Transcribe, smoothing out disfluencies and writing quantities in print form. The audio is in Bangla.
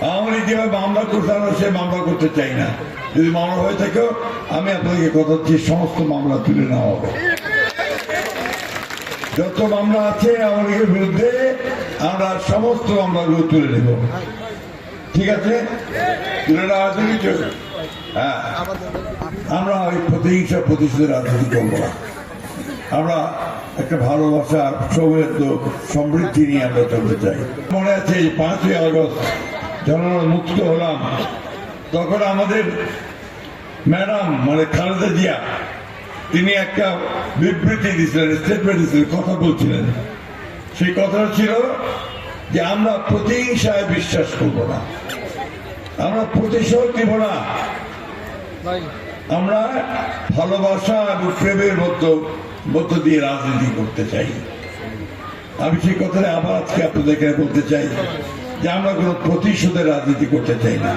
আওয়ামী লীগ যেভাবে মামলা করতে আমরা সে মামলা করতে চাই না। যদি মামলা হয়ে থাকে আমি আপনাদেরকে কথা দিচ্ছি সমস্ত মামলা তুলে নেওয়া হবে। যত মামলা আছে আওয়ামী লীগের বিরুদ্ধে আমরা সমস্ত মামলাগুলো তুলে নেব। ঠিক আছে, তুলে নেওয়া আছে কিছু। হ্যাঁ, আমরা ওই প্রতিহিংসা প্রতিশোধের রাজনীতি করবো না। আমরা একটা ভালোবাসা, সৌহার্দ্য, সমৃদ্ধি নিয়ে আমরা চলতে চাই। মনে আছে 5ই আগস্ট যখন আমরা মুক্ত হলাম, তখন আমাদের ম্যাডাম মানে খালেদা জিয়া তিনি একটা বিবৃতি দিয়েছিলেন, স্টেটমেন্ট দিয়েছিলেন, কথা বলছিলেন। সেই কথাটা ছিল যে আমরা প্রতিহিংসায় বিশ্বাস করব না, আমরা প্রতিশোধ দিব না, আমরা ভালোবাসা এবং প্রেমের মধ্য দিয়ে রাজনীতি করতে চাই। আমি সেই কথাটা আবার আজকে আপনাদেরকে বলতে চাই যে আমরা কোনো প্রতিশোধের রাজনীতি করতে চাই না।